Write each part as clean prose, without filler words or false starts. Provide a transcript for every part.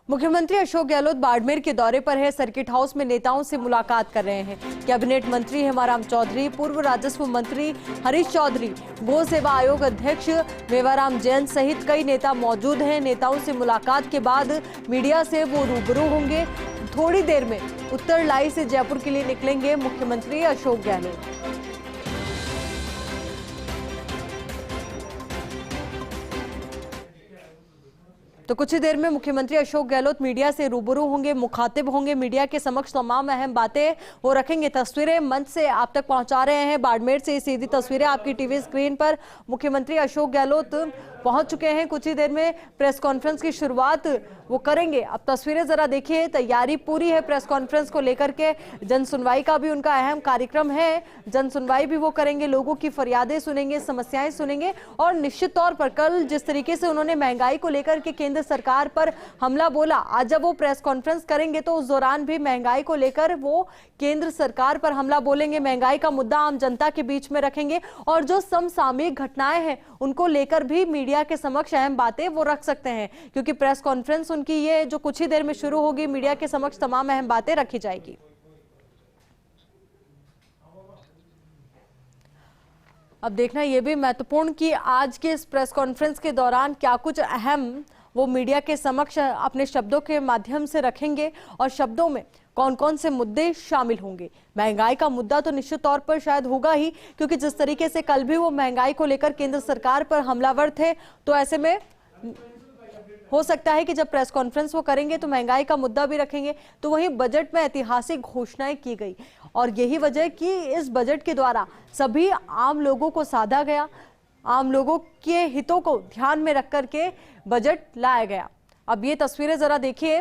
मुख्यमंत्री अशोक गहलोत बाड़मेर के दौरे पर है। सर्किट हाउस में नेताओं से मुलाकात कर रहे हैं। कैबिनेट मंत्री हेमाराम चौधरी, पूर्व राजस्व मंत्री हरीश चौधरी, गौ सेवा आयोग अध्यक्ष मेवाराम जैन सहित कई नेता मौजूद हैं। नेताओं से मुलाकात के बाद मीडिया से वो रूबरू होंगे। थोड़ी देर में उत्तरलाई से जयपुर के लिए निकलेंगे मुख्यमंत्री अशोक गहलोत। तो कुछ ही देर में मुख्यमंत्री अशोक गहलोत मीडिया से रूबरू होंगे, मुखातिब होंगे। मीडिया के समक्ष तमाम अहम बातें वो रखेंगे। तस्वीरें मंच से आप तक पहुंचा रहे हैं। बाड़मेर से सीधी तस्वीरें आपकी टीवी स्क्रीन पर। मुख्यमंत्री अशोक गहलोत पहुंच चुके हैं। कुछ ही देर में प्रेस कॉन्फ्रेंस की शुरुआत वो करेंगे। अब तस्वीरें जरा देखिए, तैयारी पूरी है प्रेस कॉन्फ्रेंस को लेकर के। जन सुनवाई का भी उनका अहम कार्यक्रम है। जन सुनवाई भी वो करेंगे, लोगों की फरियादें सुनेंगे, समस्याएं सुनेंगे। और निश्चित तौर पर कल जिस तरीके से उन्होंने महंगाई को लेकर के केंद्र सरकार पर हमला बोला, आज जब वो प्रेस कॉन्फ्रेंस करेंगे तो उस दौरान भी महंगाई को लेकर वो केंद्र सरकार पर हमला बोलेंगे। महंगाई का मुद्दा आम जनता के बीच में रखेंगे और जो समसामयिक घटनाएं हैं उनको लेकर भी मीडिया के समक्ष अहम बातें वो रख सकते हैं, क्योंकि प्रेस कॉन्फ्रेंस उनकी ये जो कुछ ही देर में शुरू होगी, मीडिया के समक्ष तमाम अहम बातें रखी जाएगी। अब देखना यह भी महत्वपूर्ण कि आज के इस प्रेस कॉन्फ्रेंस के दौरान क्या कुछ अहम वो मीडिया के समक्ष अपने शब्दों के माध्यम से रखेंगे और शब्दों में कौन कौन से मुद्दे शामिल होंगे। महंगाई का मुद्दा तो निश्चित तौर पर शायद होगा ही, क्योंकि जिस तरीके से कल भी वो महंगाई को लेकर केंद्र सरकार पर हमलावर थे, तो ऐसे में हो सकता है कि जब प्रेस कॉन्फ्रेंस वो करेंगे तो महंगाई का मुद्दा भी रखेंगे। तो वहीं बजट में ऐतिहासिक घोषणाएं की गई और यही वजह कि इस बजट के द्वारा सभी आम लोगों को साधा गया, आम लोगों के हितों को ध्यान में रख करके बजट लाया गया। अब ये तस्वीरें जरा देखिए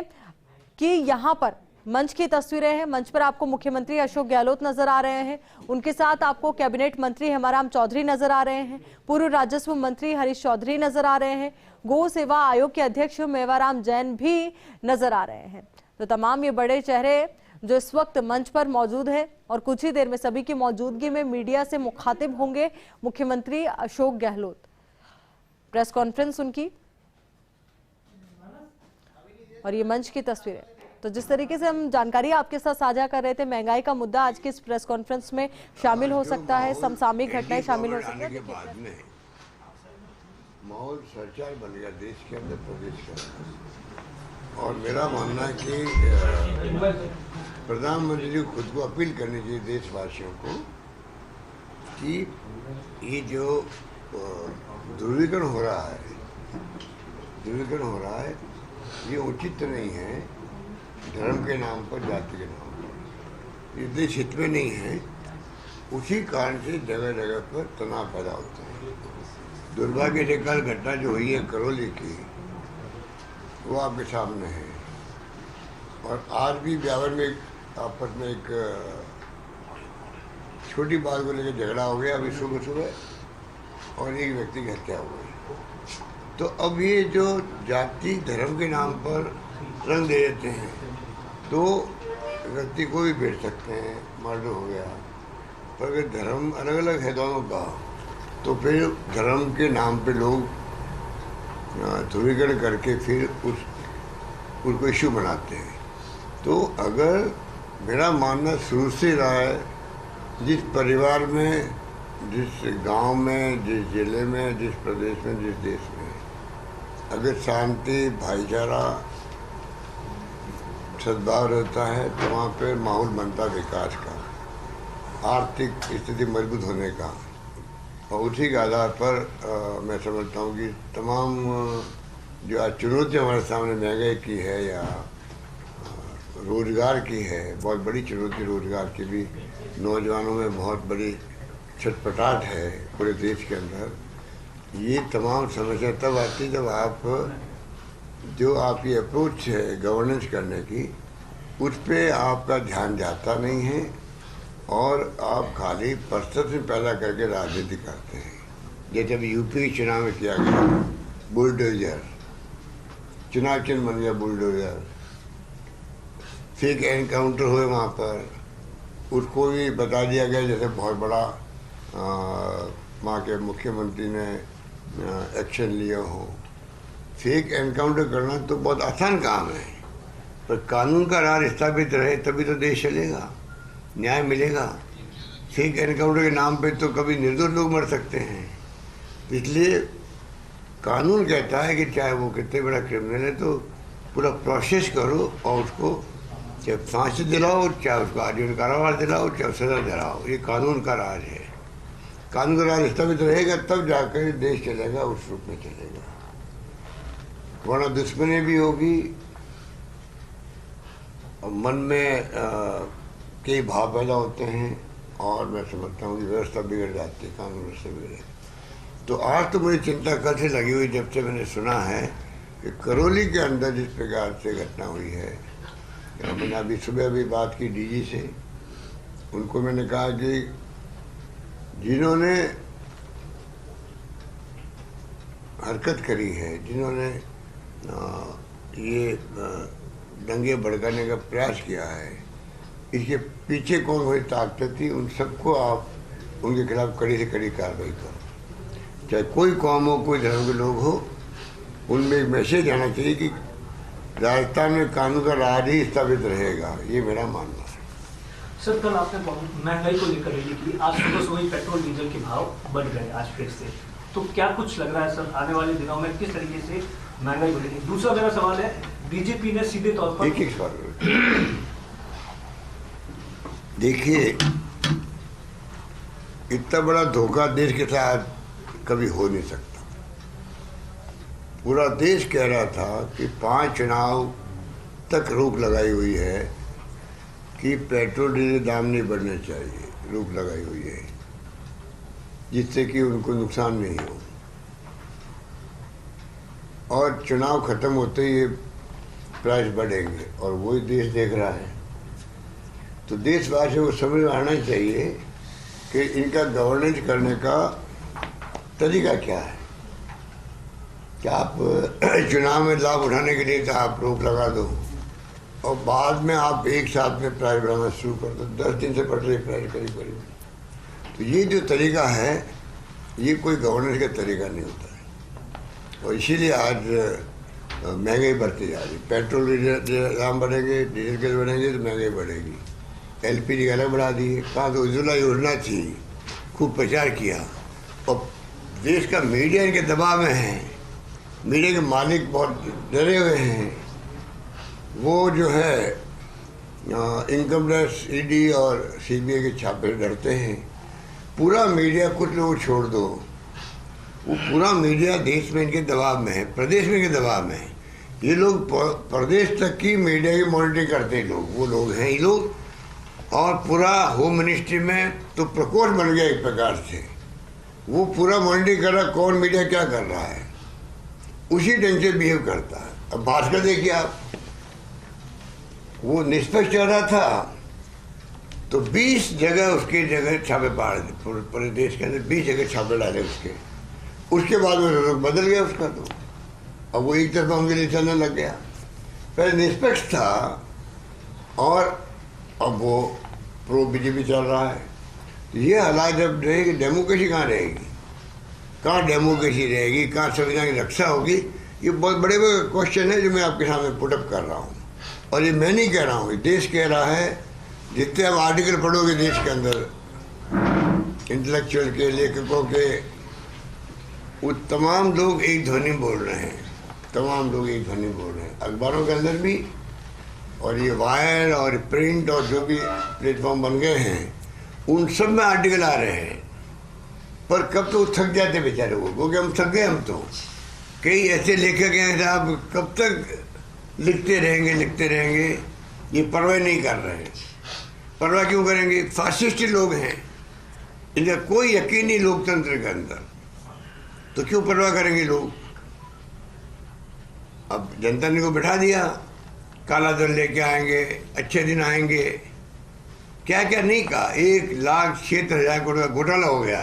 कि यहाँ पर मंच की तस्वीरें हैं। मंच पर आपको मुख्यमंत्री अशोक गहलोत नजर आ रहे हैं, उनके साथ आपको कैबिनेट मंत्री हेमाराम चौधरी नजर आ रहे हैं, पूर्व राजस्व मंत्री हरीश चौधरी नजर आ रहे हैं, गौ सेवा आयोग के अध्यक्ष मेवाराम जैन भी नजर आ रहे हैं। तो तमाम ये बड़े चेहरे जो इस वक्त मंच पर मौजूद है और कुछ ही देर में सभी की मौजूदगी में मीडिया से मुखातिब होंगे मुख्यमंत्री अशोक गहलोत। प्रेस कॉन्फ्रेंस उनकी और ये मंच की तस्वीरें। तो जिस तरीके से हम जानकारी आपके साथ साझा कर रहे थे, महंगाई का मुद्दा आज की इस प्रेस कॉन्फ्रेंस में शामिल हो सकता है, समसामयिक घटनाएं शामिल हो सकती है। माहौल सरचार बन गया देश के अंदर, प्रदेश के अंदर। और मेरा मानना है कि प्रधानमंत्री जी खुद को अपील करनी चाहिए देशवासियों को कि ये जो ध्रुवीकरण हो रहा है ये उचित नहीं है। धर्म के नाम पर, जाति के नाम पर, ये देश हित में नहीं है। उसी कारण से जगह जगह पर तनाव पैदा होता है। दुर्भाग्य से कल घटना जो हुई है करौली की, वो आपके सामने है। और आज भी ब्यावर में आपस में एक छोटी बात को लेकर झगड़ा हो गया अभी सुबह और एक व्यक्ति की हत्या हो गई। तो अब ये जो जाति धर्म के नाम पर रंग दे देते हैं, तो व्यक्ति को भी भेज सकते हैं, मर्डर हो गया। पर अगर धर्म अलग अलग है दोनों का, तो फिर धर्म के नाम पे लोग ध्रुवीकरण करके फिर उसको इश्यू बनाते हैं। तो अगर मेरा मानना शुरू से रहा है, जिस परिवार में, जिस गांव में, जिस जिले में, जिस प्रदेश में, जिस देश में अगर शांति, भाईचारा, सद्भाव रहता है, तो वहाँ पर माहौल बनता विकास का, आर्थिक स्थिति मजबूत होने का। और उसी के आधार पर मैं समझता हूँ कि तमाम जो आज चुनौती हमारे सामने महंगाई की है या रोजगार की है, बहुत बड़ी चुनौती रोजगार की भी, नौजवानों में बहुत बड़ी छटपटाहट है पूरे देश के अंदर। ये तमाम समस्या तब आती जब आप जो आपकी अप्रोच है गवर्नेंस करने की, उस पर आपका ध्यान जाता नहीं है और आप खाली परसेप्शन पैदा करके राजनीति करते हैं। जैसे अभी यूपी के चुनाव में किया गया, बुलडोजर, चुनाव चिन्ह बन गया बुलडोजर, फेक एनकाउंटर हुए वहाँ पर, उसको भी बता दिया गया जैसे बहुत बड़ा वहाँ के मुख्यमंत्री ने एक्शन लिया हो। फेक एनकाउंटर करना तो बहुत आसान काम है, पर कानून का राज स्थापित रहे तभी तो देश चलेगा, न्याय मिलेगा। फेक एनकाउंटर के नाम पे तो कभी निर्दोष लोग मर सकते हैं। इसलिए कानून कहता है कि चाहे वो कितने बड़ा क्रिमिनल है तो पूरा प्रोसेस करो और उसको चाहे फांसी दिलाओ, चाहे उसको आजीवन कारावास दिलाओ, चाहे सजा दिलाओ। ये कानून का राज है। कानून का राज स्थापित रहेगा तब जाकर देश चलेगा, उस रूप में चलेगा। वरना दुश्मनी भी होगी और मन में कई भाव पैदा होते हैं और मैं समझता हूँ कि व्यवस्था बिगड़ जाती है, कानून व्यवस्था बिगड़े। तो आज तो मुझे चिंता कल से लगी हुई जब से मैंने सुना है कि करौली के अंदर जिस प्रकार से घटना हुई है। मैंने अभी सुबह भी बात की डीजी से, उनको मैंने कहा कि जिन्होंने हरकत करी है, जिन्होंने ये दंगे भड़काने का प्रयास किया है, इसके पीछे कौन कोई ताकत थी, उन सबको आप उनके खिलाफ कड़ी से कड़ी कार्रवाई करो। चाहे कोई कौम हो, कोई धर्म के लोग हो, उनमें एक मैसेज आना चाहिए कि राजस्थान में कानून का राज ही स्थापित रहेगा। ये मेरा मानना है। सर, कल आपने महंगाई को लेकर रैली की, आज सुबह ही पेट्रोल डीजल के भाव बढ़ गए आज फिर से, तो क्या कुछ लग रहा है सर आने वाले दिनों में किस तरीके से महंगाई बढ़ेगी? दूसरा मेरा सवाल है, बीजेपी ने सीधे तौर पर एक सवाल देखिए, इतना बड़ा धोखा देश के साथ कभी हो नहीं सकता। पूरा देश कह रहा था कि 5 चुनाव तक रोक लगाई हुई है कि पेट्रोल डीजल दाम नहीं बढ़ने चाहिए, रोक लगाई हुई है जिससे कि उनको नुकसान नहीं हो। और चुनाव खत्म होते ही ये प्राइस बढ़ेंगे और वही देश देख रहा है। तो देशवासियों को समझ में आना चाहिए कि इनका गवर्नेंस करने का तरीका क्या है। कि आप चुनाव में लाभ उठाने के लिए तो आप रोक लगा दो और बाद में आप एक साथ में प्राइस बढ़ाना शुरू कर दो। 10 दिन से बढ़ रही प्राइस करीब। तो ये जो तरीका है, ये कोई गवर्नेंस का तरीका नहीं होता है। और इसीलिए आज महंगाई बढ़ती जा रही। पेट्रोल डीजल दाम बढ़ेंगे, डीजल के बढ़ेंगे तो महंगाई बढ़ेगी। LPG अलग बढ़ा दिए। कहाँ तो उज्ज्वला योजना थी, खूब प्रचार किया और देश का मीडिया इनके दबाव में है। मीडिया के मालिक बहुत डरे हुए हैं। वो जो है इनकम टैक्स, ED और CBI के छापे डरते हैं। पूरा मीडिया, कुछ लोग छोड़ दो, वो पूरा मीडिया देश में इनके दबाव में है, प्रदेश में इनके दबाव में है। ये लोग प्रदेश तक की मीडिया की मॉनिटरिंग करते हैं लोग, वो लोग हैं ये लोग। और पूरा होम मिनिस्ट्री में तो प्रकोष्ठ बन गया एक प्रकार से। वो पूरा मॉनिटरिंग कर रहा कौन मीडिया क्या कर रहा है, उसी ढंग से बिहेव करता है। अब भास्कर देखिए आप, वो निष्पक्ष चल रहा था तो 20 जगह उसकी जगह छापे पाड़ दे, पूरे देश के अंदर 20 जगह छापे डाले उसके बाद में रुख बदल गया उसका। तो अब वो एक तरफा उनके लिए चलने लग गया। पहले निष्पक्ष था और अब वो प्रो BJP चल रहा है। तो ये हालात जब रहेगी, डेमोक्रेसी कहाँ रहेगी, कहाँ डेमोक्रेसी रहेगी, कहाँ संविधान की रक्षा होगी? ये बहुत बड़े बड़े क्वेश्चन है जो मैं आपके सामने पुटअप कर रहा हूँ। और ये मैं नहीं कह रहा हूँ, देश कह रहा है। जितने आप आर्टिकल पढ़ोगे देश के अंदर, इंटेलेक्चुअल के, लेखकों के, वो तमाम लोग एक ध्वनि बोल रहे हैं। तमाम लोग एक ध्वनि बोल रहे हैं, अखबारों के अंदर भी, और ये वायर और प्रिंट और जो भी प्लेटफॉर्म बन गए हैं उन सब में आर्टिकल आ रहे हैं। पर कब तो थक जाते बेचारे वो कि हम थक गए। हम तो कई ऐसे लेखक हैं साहब, कब तक लिखते रहेंगे। ये परवाह नहीं कर रहे हैं। परवाह क्यों करेंगे? फासिस्ट लोग हैं, इनका कोई यकीन नहीं लोकतंत्र के अंदर, तो क्यों परवाह करेंगे लोग? अब जनता ने को बिठा दिया, काला धन लेके आएंगे, अच्छे दिन आएंगे। क्या क्या नहीं कहा। 1,76,000 करोड़ का घोटाला हो गया।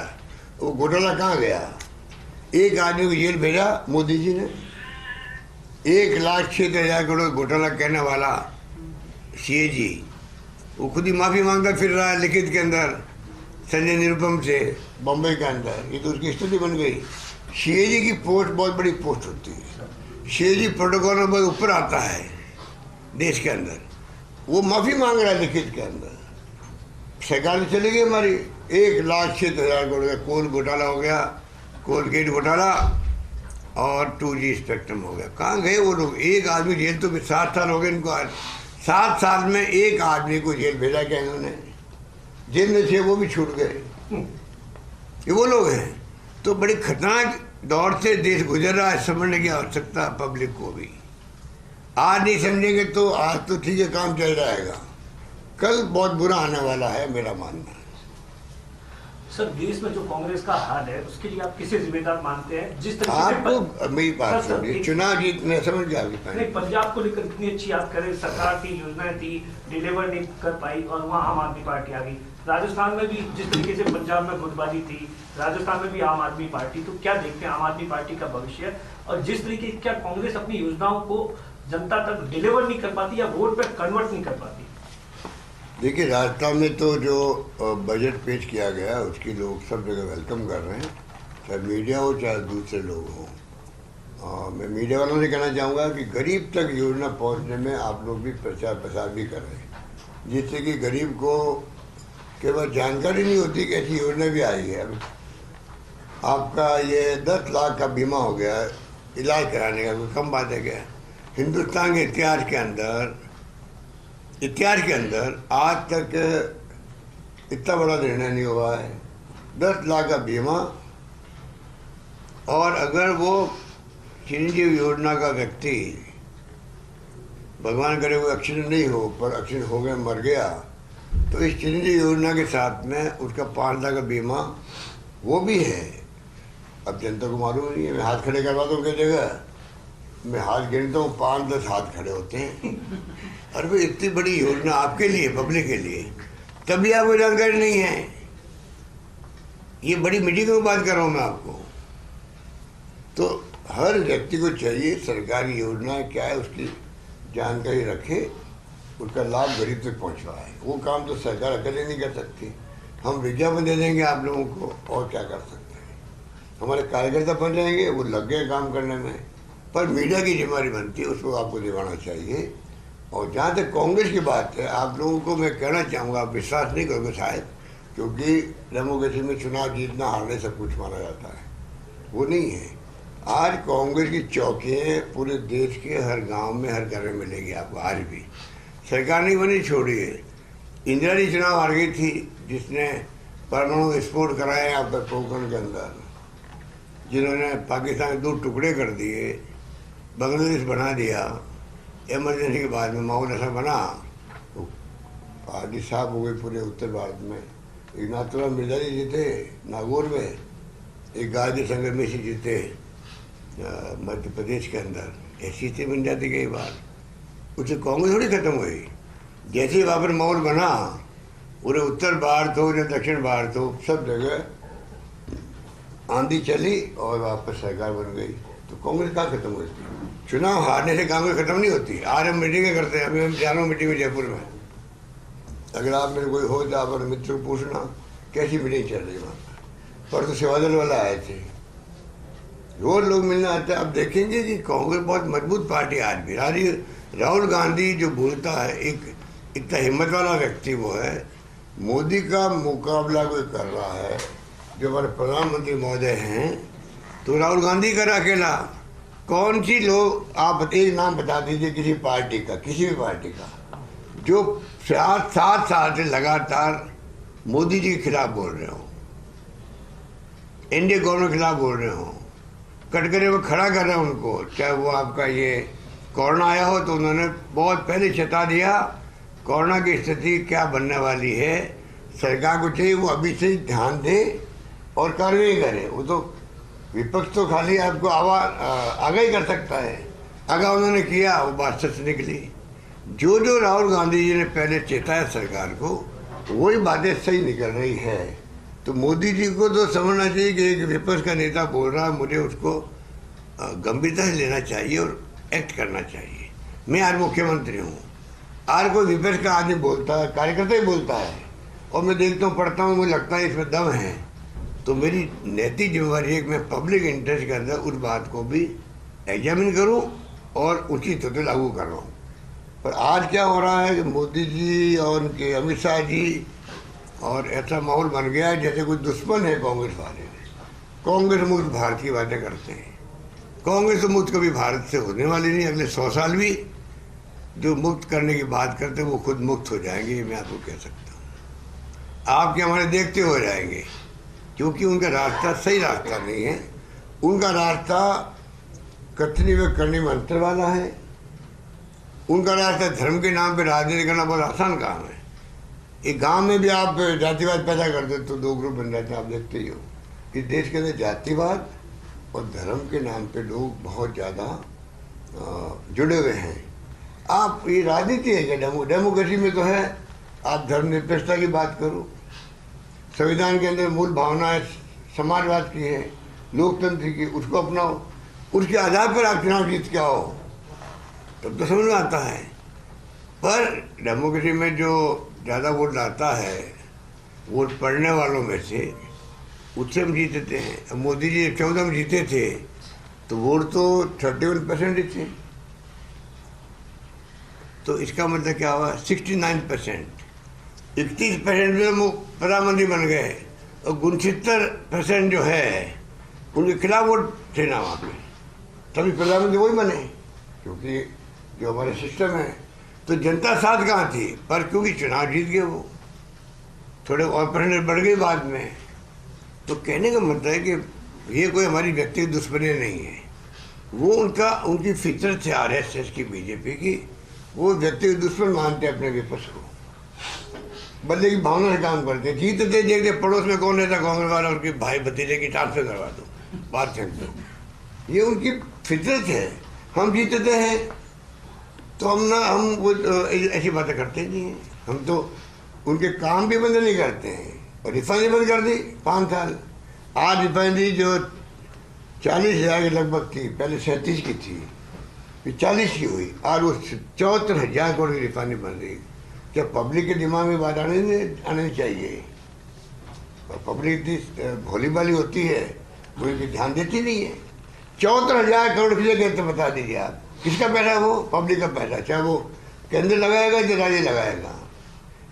वो घोटाला कहाँ गया? एक आदमी को जेल भेजा मोदी जी ने। 1,76,000 करोड़ घोटाला कहने वाला CAG, वो खुद ही माफ़ी मांगता फिर रहा है लिखित के अंदर संजय निरुपम से बम्बई के अंदर। ये तो उसकी स्थिति बन गई। CAG की पोस्ट बहुत बड़ी पोस्ट होती है। शेरी प्रोटोकॉल पर ऊपर आता है देश के अंदर, वो माफ़ी मांग रहा है लिखित के अंदर। सरकार चली गई हमारी, 1,06,000 करोड़ का कोल घोटाला हो गया, कोलगेट घोटाला और 2G स्पेक्ट्रम हो गया। कहाँ गए वो लोग? एक आदमी जेल, तो 7 साल हो गए इनको आज। 7 साल में एक आदमी को जेल भेजा क्या इन्होंने? जेल में थे वो भी छूट गए। ये वो लोग हैं। तो बड़ी खतरनाक दौर से देश गुजर रहा है, समझने की आवश्यकता पब्लिक को भी। आज नहीं समझेंगे तो आज तो ठीक है काम चल जाएगा, कल बहुत बुरा आने वाला है, मेरा मानना है। सर, देश में जो कांग्रेस का हाल है उसके लिए आप किसे जिम्मेदार मानते हैं? जिस तरीके आपको मेरी बात सुनिए, चुनाव जीतने समझ गया नहीं, पंजाब को लेकर कितनी अच्छी याद करें, सरकार की योजनाएं थी, डिलीवर नहीं कर पाई और वहाँ आम आदमी पार्टी आ गई। राजस्थान में भी जिस तरीके से पंजाब में गुटबाजी थी, राजस्थान में भी आम आदमी पार्टी। तो क्या देखते हैं आम आदमी पार्टी का भविष्य? और जिस तरीके क्या कांग्रेस अपनी योजनाओं को जनता तक डिलीवर नहीं कर पाती या वोट पे कन्वर्ट नहीं कर पाती? देखिए, राजस्थान में तो जो बजट पेश किया गया उसकी लोग सब जगह वेलकम कर रहे हैं, चाहे मीडिया हो चाहे दूसरे लोग हों। मैं मीडिया वालों से कहना चाहूँगा कि गरीब तक योजना पहुँचने में आप लोग भी प्रचार प्रसार भी कर रहे हैं, जिससे कि गरीब को केवल जानकारी नहीं होती कि ऐसी योजना भी आई है। अब आपका ये 10 लाख का बीमा हो गया इलाज कराने का, कोई कम बात है क्या? हिंदुस्तान के इतिहास के अंदर आज तक इतना बड़ा निर्णय नहीं हुआ है। 10 लाख का बीमा, और अगर वो चिरंजीवी योजना का व्यक्ति, भगवान करे वो एक्सीडेंट नहीं हो, पर एक्सीडेंट हो गया, मर गया, तो इस चिरंजीवी योजना के साथ में उसका 5 लाख का बीमा वो भी है। अब जनता को मालूम नहीं है, मैं हाथ खड़े करवा दूँ कई जगह, मैं हाथ गिनता हूँ 5-10 हाथ खड़े होते हैं। और वो इतनी बड़ी योजना आपके लिए, पब्लिक के लिए, तभी आपको जानकारी नहीं है। ये बड़ी मीटिंग में बात कर रहा हूँ मैं आपको। तो हर व्यक्ति को चाहिए सरकारी योजना क्या है उसकी जानकारी रखे, उसका लाभ गरीब तक पहुँचवाए। वो काम तो सरकार अकेले नहीं कर सकती। हम विज्ञापन दे देंगे आप लोगों को, और क्या कर सकते हैं? हमारे कार्यकर्ता बन जाएंगे, वो लग गए काम करने में, पर मीडिया की जिम्मेदारी बनती है, उसको आपको निभाना चाहिए। और जहाँ तक कांग्रेस की बात है, आप लोगों को मैं कहना चाहूँगा, आप विश्वास नहीं करोगे शायद, क्योंकि डेमोक्रेसी में चुनाव जीतना हारने सब कुछ माना जाता है, वो नहीं है। आज कांग्रेस की चौकियाँ पूरे देश के हर गांव में, हर घर में मिलेगी आपको। आज भी सरकार नहीं बनी, छोड़िए। इंदिरा जी चुनाव हार गई थी, जिसने परमाणु विस्फोट कराया यहाँ पर पोखरण के अंदर, जिन्होंने पाकिस्तान के 2 टुकड़े कर दिए, बांग्लादेश बना दिया, इमरजेंसी के बाद में माहौल ऐसा बना तो पार्टी साफ हो गई पूरे उत्तर भारत में। एक नाथुराम मिर्जा जी जीते नागौर में, एक गायत्री संगम में से जीते मध्य प्रदेश के अंदर। ऐसी स्थिति बन जाती कई बार, उससे कांग्रेस थोड़ी खत्म हुई। जैसे ही वहाँ पर माहौल बना, पूरे उत्तर भारत हो या दक्षिण भारत हो, सब जगह आंधी चली और वापस सरकार बन गई। तो कांग्रेस कहाँ खत्म हुई? चुनाव हारने से कांग्रेस खत्म नहीं होती। आज हम मीटिंगें करते हैं, अभी हम जा रहा हूँ मीटिंग में जयपुर में। अगर आप मेरे कोई हो तो आप अपने मित्र को पूछना कैसी मीटिंग चल रही है वहाँ पर। परसों सेवादल वाला आए थे, रोज लोग मिलने आते हैं। आप देखेंगे कि कांग्रेस बहुत मजबूत पार्टी आज भी। राहुल गांधी जो बोलता है, एक इतना हिम्मत वाला व्यक्ति वो है। मोदी का मुकाबला कोई कर रहा है, जो हमारे प्रधानमंत्री महोदय हैं, तो राहुल गांधी कर अकेला। कौन सी लोग, आप एक नाम बता दीजिए किसी पार्टी का, किसी भी पार्टी का, जो 7 साल से लगातार मोदी जी के खिलाफ बोल रहे हो, एनडीए गवर्नमेंट के खिलाफ बोल रहे हो, कटघरे में खड़ा कर रहे हैं उनको। चाहे वो आपका ये कोरोना आया हो तो उन्होंने बहुत पहले चेता दिया कोरोना की स्थिति क्या बनने वाली है। सरकार को चाहिए वो अभी से ध्यान दे और कार्रवाई करे। वो तो विपक्ष तो खाली आपको आगाही कर सकता है, अगर उन्होंने किया वो बात सच निकली। जो राहुल गांधी जी ने पहले चेताया सरकार को, वही बातें सही निकल रही है। तो मोदी जी को तो समझना चाहिए कि एक विपक्ष का नेता बोल रहा है, मुझे उसको गंभीरता से लेना चाहिए और एक्ट करना चाहिए। मैं आज मुख्यमंत्री हूँ, आज कोई विपक्ष का आदमी बोलता है, कार्यकर्ता ही बोलता है, और मैं देखता हूँ, पढ़ता हूँ, मुझे लगता है इसमें दम है, तो मेरी नैतिक जिम्मेवारी है कि मैं पब्लिक इंटरेस्ट के अंदर उस बात को भी एग्जामिन करूं और उचित होते लागू कर रहा हूँ। पर आज क्या हो रहा है कि मोदी जी और उनके अमित शाह जी और ऐसा माहौल बन गया है जैसे कोई दुश्मन है कांग्रेस वाले। कांग्रेस मुक्त भारत की बातें करते हैं। कांग्रेस मुक्त कभी भारत से होने वाली नहीं। अगले 100 साल भी जो मुक्त करने की बात करते हैं वो खुद मुक्त हो जाएंगे, ये मैं आपको कह सकता हूँ। आपके हमारे देखते हो जाएंगे, क्योंकि उनका रास्ता सही रास्ता नहीं है। उनका रास्ता कथनी व करनी मंत्र वाला है। उनका रास्ता धर्म के नाम पे राजनीति करना बहुत आसान काम है। एक गांव में भी आप जातिवाद पैदा कर दे तो 2 ग्रुप बन जाते हैं। आप देखते ही हो इस देश के अंदर जातिवाद और धर्म के नाम पे लोग बहुत ज़्यादा जुड़े हुए हैं। आप ये राजनीति है क्या? डेमोक्रेसी में तो है आप धर्मनिरपेक्षता की बात करो। संविधान के अंदर मूल भावनाएं समाजवाद की है, लोकतंत्र की, उसको अपनाओ। उसके आधार पर आप चुनाव जीत के आओ, तब तो समझ में आता है। पर डेमोक्रेसी में जो ज़्यादा वोट लाता है, वोट पड़ने वालों में से, उससे हम जीतते हैं। अब मोदी जी 14 में जीते थे तो वोट तो 31% ही थे। तो इसका मतलब क्या हुआ? 69%, 31% में वो प्रधानमंत्री बन गए और 69% जो है उनके खिलाफ वोट थे ना वहाँ पे, तभी प्रधानमंत्री वही बने। क्योंकि जो हमारे सिस्टम है, तो जनता साथ कहाँ थी? पर क्योंकि चुनाव जीत गए वो, थोड़े और परसेंटेज बढ़ गए बाद में। तो कहने का मतलब है कि ये कोई हमारी व्यक्तिगत दुश्मनी नहीं है। वो उनकी फितरत है RSS की, बीजेपी की। वो व्यक्तिगत दुश्मन मानते हैं अपने विपक्ष को, बदले की भावना से काम करते हैं। जीतते देखते पड़ोस में कौन रहता कांग्रेस वाला, उसके भाई भतीजे की ट्रांसफर करवा दो, बात फेंक दो। ये उनकी फितरत है। हम जीतते हैं तो हम वो ऐसी बातें करते नहीं हैं। हम तो उनके काम भी बंद नहीं करते हैं। और रिफाइनरी बंद कर दी 5 साल। आज रिफाइनरी जो 40,000 के लगभग थी, पहले 37 की थी, फिर 40 की हुई, और वो 74,000 करोड़ की रिफाइनरी बन रही। क्या पब्लिक के दिमाग में बात आने चाहिए? और पब्लिक इतनी भोली भाली होती है, वो इनकी ध्यान देती नहीं है। 74,000 करोड़ की जगह तो बता दीजिए आप किसका पैसा है? वो पब्लिक का पैसा। चाहे वो केंद्र लगाएगा या राज्य लगाएगा,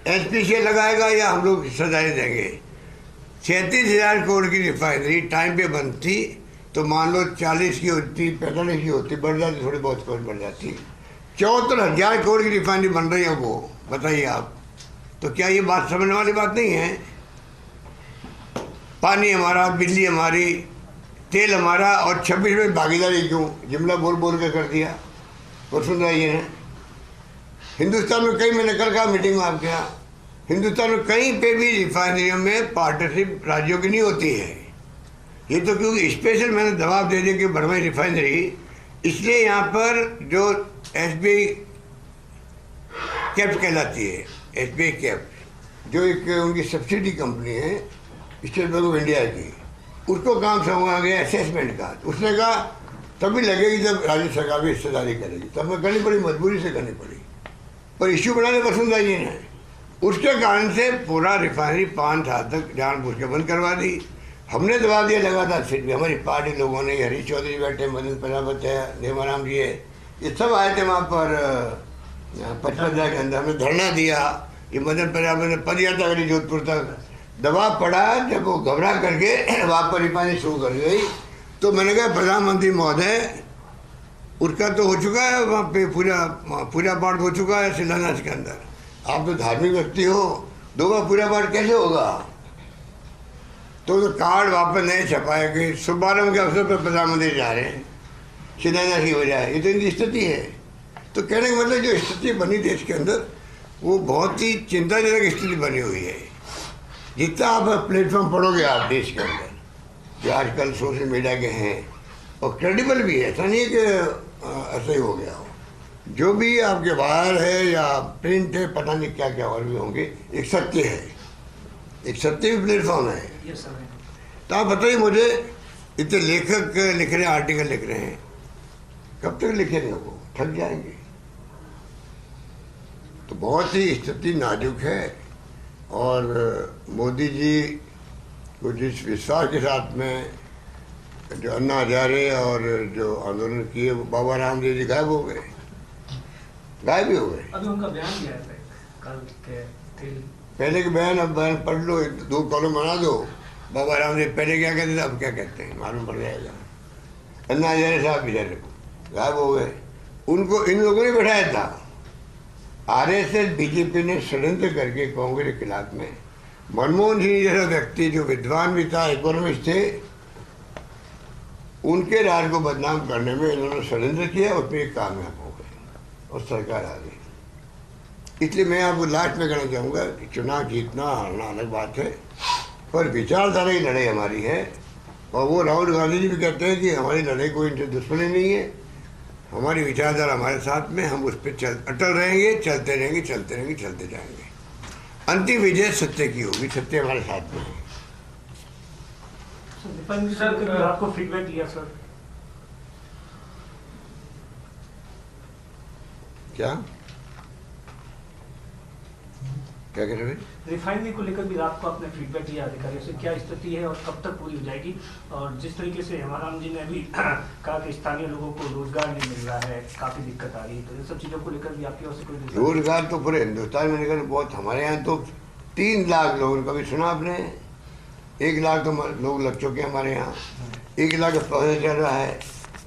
SPCA लगाएगा या हम लोग सजाए देंगे। 37,000 करोड़ की रिफाइनरी टाइम पे बनती तो मान लो 40 की होती, 45 की होती, बढ़ जाती, थोड़ी बहुत करोड़ बढ़ जाती। 74,000 करोड़ की रिफाइनरी बन रही है वो, बताइए आप। तो क्या ये बात समझने वाली बात नहीं है? पानी हमारा, बिजली हमारी, तेल हमारा, और 26 में भागीदारी क्यों? जुमला बोल बोल के कर दिया। और सुन रही है हिंदुस्तान में कई, मैंने कल कहा मीटिंग में आपके यहाँ, हिंदुस्तान में कहीं पे भी रिफाइनरियों में पार्टनरशिप राज्यों की नहीं होती है। ये तो क्योंकि स्पेशल मैंने दबाव दे दिया कि बढ़वाई रिफाइनरी, इसलिए यहाँ पर जो SBI कैप्स कहलाती है, SBI कैप्स, जो एक उनकी सब्सिडी कंपनी है स्टेट बैंक ऑफ इंडिया की, उसको काम सौंपा गया असेसमेंट का। उसने कहा तभी लगेगी जब राज्य सरकार भी हिस्सेदारी करेगी। तब हमें करनी पड़ी, मजबूरी से करनी पड़ी। पर इश्यू बनाने वसुंधरा जी ने, उसके कारण से पूरा रिफाइनरी 5 साल तक जानबूझ के बंद करवा दी। हमने दबा दिया लगातार, फिर भी हमारी पार्टी लोगों ने, हरीश चौधरी बैठे, मदन प्रजापति है, देवाराम जी है, ये सब आए थे वहाँ पर 55 के अंदर। हमने धरना दिया, ये मदन प्रजापति ने पद यात्रा करी जोधपुर तक। दबाव पड़ा, जब वो घबरा करके वहाँ पर रिफाइनरी शुरू कर गई तो मैंने कहा प्रधानमंत्री महोदय, उसका तो हो चुका है वहाँ पे, पूजा पाठ हो चुका है शिलान्यास के अंदर। आप तो धार्मिक व्यक्ति हो, 2 बार पूजा पाठ कैसे होगा? तो कार्ड वापस नहीं छपाएंगे। शुभारंभ के अवसर पर प्रधानमंत्री जा रहे हैं शिलान्यास की बजाय। ये तो इनकी स्थिति है। तो कहने का मतलब जो स्थिति बनी देश के अंदर, वो बहुत ही चिंताजनक स्थिति बनी हुई है। जितना आप प्लेटफॉर्म पढ़ोगे आप देश के अंदर, जो आजकल सोशल मीडिया के हैं, और क्रेडिबल भी है, ऐसा नहीं है कि ऐसा ही हो गया हो। जो भी आपके बाहर है या प्रिंट है, पता नहीं क्या क्या और भी होंगे, एक सत्य है, एक सत्य भी प्लेटफॉर्म है। तो आप बताइए मुझे, इतने लेखक लिख रहे हैं, आर्टिकल लिख रहे हैं, कब तक लिखेंगे? वो थक जाएंगे। तो बहुत ही स्थिति नाजुक है। और मोदी जी को जिस विश्वास के साथ में जो अन्ना हजारे और जो आंदोलन किए वो बाबा रामदेव जी गायब हो गए, गायब ही हो गए। अभी उनका बयान दिया है कल के पहले के बयान, अब बयान पढ़ लो, 2 कॉलम बना दो। बाबा रामदेव पहले क्या कहते थे, अब क्या कहते हैं, मालूम पड़ जाएगा। अन्ना हजारे साहब बेचारे को गायब हो गए। उनको इन लोगों ने बैठाया था। आरएसएस बीजेपी ने षड्यंत्र करके कांग्रेस के खिलाफ में मनमोहन सिंह जैसा व्यक्ति जो विद्वान भी था, इकोनॉमिस्ट थे, उनके राज को बदनाम करने में इन्होंने षड्यंत्र किया, उसमें कामयाब हो गए और सरकार आ गई। इसलिए मैं आपको लास्ट में कहना चाहूँगा कि चुनाव जीतना हारना अलग बात है, पर विचारधारा की लड़ाई हमारी है। और वो राहुल गांधी जी भी कहते हैं कि हमारी लड़ाई कोई इनसे दुश्मनी नहीं है, हमारी विचारधारा हमारे साथ में, हम उस पर अटल रहेंगे, चलते रहेंगे, चलते रहेंगे, चलते जाएंगे। अंतिम विजय सत्य की होगी, सत्य हमारे साथ में है। सर आपको फीडबैक लिया सर, क्या क्या कह रहे हैं? रिफाइनरी को लेकर भी रात को आपने फीडबैक लिया अधिकारियों से, क्या स्थिति है और कब तक पूरी हो जाएगी? और जिस तरीके से हेमाराम जी ने अभी कहा कि स्थानीय लोगों को रोजगार नहीं मिल रहा है, काफी दिक्कत आ रही है, तो इन सब चीजों को लेकर भी आपकी ओर से कोई रोजगार तो पूरे हिंदुस्तान में लेकर बहुत, हमारे यहाँ तो 3 लाख लोगों का भी सुना आपने, 1 लाख तो लोग लग चुके हैं हमारे यहाँ, 1 लाख का प्रोसेस चल रहा है,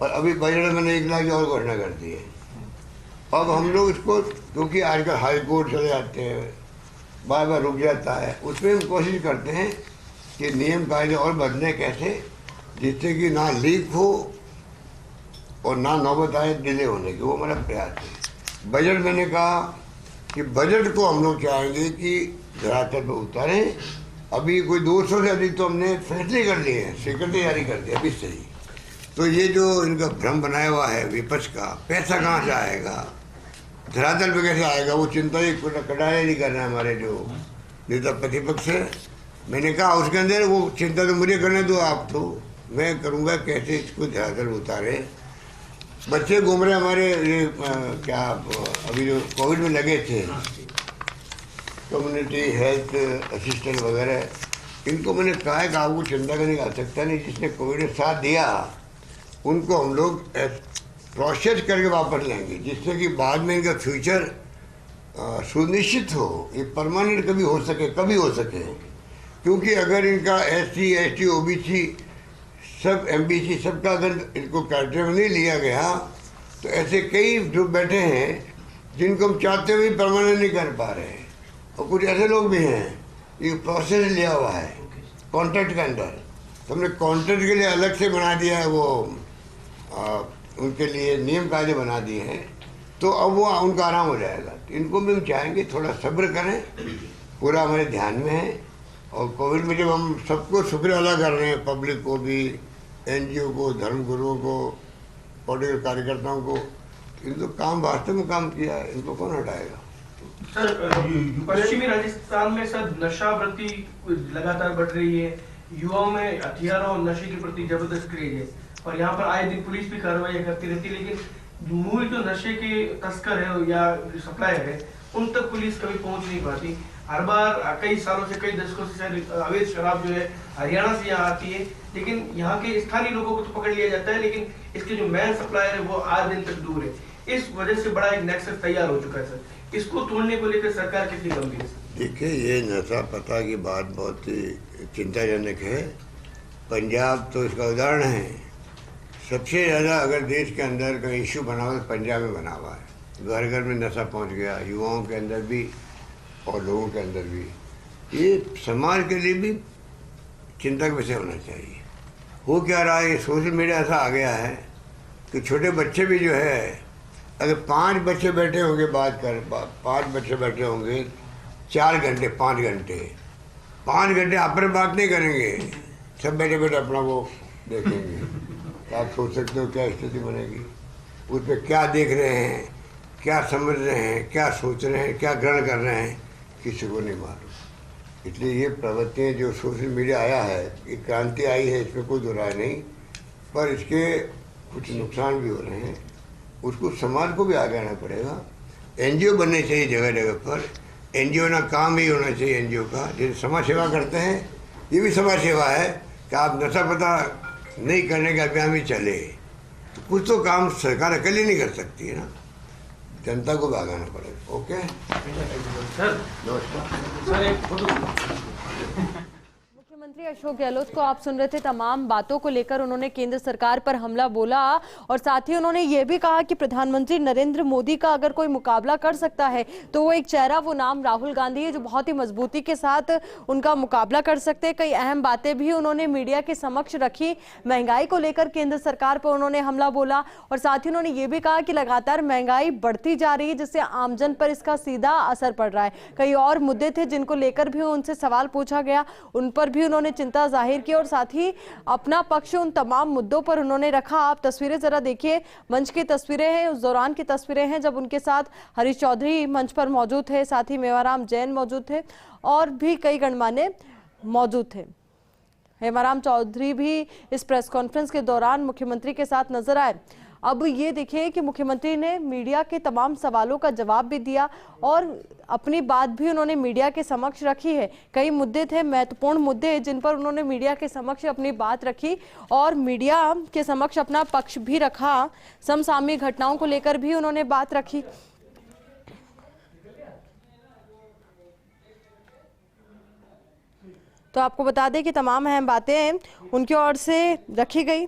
और अभी बजट मैंने 1 लाख की और घोषणा कर दी है। अब हम लोग इसको, क्योंकि आजकल हाई कोर्ट चले जाते हैं, बार बार रुक जाता है, उसमें हम कोशिश करते हैं कि नियम कायदे और बदलें कैसे, जिससे कि ना लीक हो और ना नौबत आए डिले होने की, वो हमारा प्रयास है। बजट मैंने कहा कि बजट को हम लोग चाहेंगे कि धरातल पर उतारें। अभी कोई 200 से अधिक तो हमने फैसले कर लिए हैं, स्वीकृति जारी कर दी अभी से ही। तो ये जो इनका भ्रम बनाया हुआ है विपक्ष का, पैसा कहाँ से आएगा, धरातल पे कैसे आएगा, वो चिंता ही कटाया नहीं करना है हमारे जो नेता प्रतिपक्ष है। मैंने कहा उसके अंदर वो चिंता तो मुझे करने दो आप, तो मैं करूँगा कैसे इसको धरातल उतारे। बच्चे घूम रहे हमारे क्या अभी जो कोविड में लगे थे, कम्युनिटी हेल्थ असिस्टेंट वगैरह, इनको मैंने कहा है कि आपको चिंता करने की आवश्यकता नहीं, जिसने कोविड में साथ दिया उनको हम लोग प्रोसेस करके वापस लेंगे, जिससे कि बाद में इनका फ्यूचर सुनिश्चित हो, ये परमानेंट कभी हो सके। क्योंकि अगर इनका SC ST OBC सब MBC सबका अगर इनको क्राइटेरिया में नहीं लिया गया, तो ऐसे कई जो बैठे हैं जिनको हम चाहते हुए परमानेंट नहीं कर पा रहे हैं, और कुछ ऐसे लोग भी हैं ये प्रोसेस लिया हुआ है कॉन्ट्रैक्ट के अंदर, तो हमने कॉन्ट्रैक्ट के लिए अलग से बना दिया है, वो उनके लिए नियम कायदे बना दिए हैं, तो अब वो उनका आराम हो जाएगा। इनको भी हम चाहेंगे थोड़ा सब्र करें, पूरा हमारे ध्यान में है। और कोविड में जब हम सबको शुक्रिया अदा कर रहे हैं, पब्लिक को भी, NGO को, धर्मगुरुओं को, पॉलिटिकल कार्यकर्ताओं को, इनको काम वास्तव में काम किया है, इनको कौन हटाएगा। सर पश्चिमी राजस्थान में सर नशावृत्ति लगातार बढ़ रही है, युवाओं में हथियारों और नशे के प्रति जबरदस्त क्रेज है, और यहाँ पर आए दिन पुलिस भी कार्रवाई करती रहती है, लेकिन मूल जो नशे के तस्कर है या सप्लायर है उन तक पुलिस कभी पहुंच नहीं पाती। हर बार कई सालों से, कई दशकों से अवैध शराब जो है हरियाणा से यहाँ आती है, लेकिन यहाँ के स्थानीय लोगों को तो पकड़ लिया जाता है, लेकिन इसके जो मेन सप्लायर है वो आज दिन तक दूर है। इस वजह से बड़ा एक नेक्सस तैयार हो चुका है सर, इसको तोड़ने को लेकर सरकार कितनी गंभीर है? देखिए, ये नशा पता की बात बहुत ही चिंताजनक है। पंजाब तो इसका उदाहरण है। सबसे ज़्यादा अगर देश के अंदर का इशू बना हुआ तो पंजाब में बना हुआ है। घर घर में नशा पहुंच गया, युवाओं के अंदर भी और लोगों के अंदर भी। ये समाज के लिए भी चिंता का विषय होना चाहिए। हो क्या रहा है, ये सोशल मीडिया ऐसा आ गया है कि छोटे बच्चे भी जो है, अगर 5 बच्चे बैठे होंगे 5 बच्चे बैठे होंगे 4 घंटे 5 घंटे आपस में बात नहीं करेंगे, सब बैठे बैठे अपना वो देखेंगे। तो आप सोच सकते हो क्या स्थिति बनेगी। उस पर क्या देख रहे हैं, क्या समझ रहे हैं, क्या सोच रहे हैं, क्या ग्रहण कर रहे हैं, किसी को नहीं मालूम। इसलिए ये प्रवृत्तियाँ जो सोशल मीडिया आया है, ये क्रांति आई है, इसमें कोई दो राय नहीं, पर इसके कुछ नुकसान भी हो रहे हैं। उसको समाज को भी आगे आना पड़ेगा। NGO बनने चाहिए जगह जगह पर। NGO ना काम ही होना चाहिए NGO का, जैसे समाज सेवा करते हैं, ये भी समाज सेवा है कि आप नशा पता नहीं करने का अभियान भी चले, तो कुछ तो काम सरकार अकेली नहीं कर सकती है ना, जनता को भी आगाना पड़ेगा। ओके सर, नमस्कार। सर एक फोटो। मुख्यमंत्री अशोक गहलोत को आप सुन रहे थे, तमाम बातों को लेकर उन्होंने केंद्र सरकार पर हमला बोला और साथ ही उन्होंने ये भी कहा कि प्रधानमंत्री नरेंद्र मोदी का अगर कोई मुकाबला कर सकता है तो वो एक चेहरा, वो नाम राहुल गांधी है, जो बहुत ही मजबूती के साथ उनका मुकाबला कर सकते हैं। कई अहम बातें भी उन्होंने मीडिया के समक्ष रखी। महंगाई को लेकर केंद्र सरकार पर उन्होंने हमला बोला और साथ ही उन्होंने ये भी कहा कि लगातार महंगाई बढ़ती जा रही है, जिससे आमजन पर इसका सीधा असर पड़ रहा है। कई और मुद्दे थे जिनको लेकर भी उनसे सवाल पूछा गया, उन पर भी उन्होंने चिंता जाहिर की और साथ ही अपना पक्ष उन तमाम मुद्दों पर उन्होंने रखा। आप तस्वीरें जरा देखिए, मंच की तस्वीरें हैं, उस दौरान की तस्वीरें हैं जब उनके साथ हरीश चौधरी मंच पर मौजूद थे, साथ ही मेवाराम जैन मौजूद थे और भी कई गणमान्य मौजूद थे। हेमाराम चौधरी भी इस प्रेस कॉन्फ्रेंस के दौरान मुख्यमंत्री के साथ नजर आए। अब ये देखिए कि मुख्यमंत्री ने मीडिया के तमाम सवालों का जवाब भी दिया और अपनी बात भी उन्होंने मीडिया के समक्ष रखी है। कई मुद्दे थे, महत्वपूर्ण मुद्दे, जिन पर उन्होंने मीडिया के समक्ष अपनी बात रखी और मीडिया के समक्ष अपना पक्ष भी रखा। समसामयिक घटनाओं को लेकर भी उन्होंने बात रखी। तो आपको बता दें कि तमाम अहम बातें उनकी ओर से रखी गई।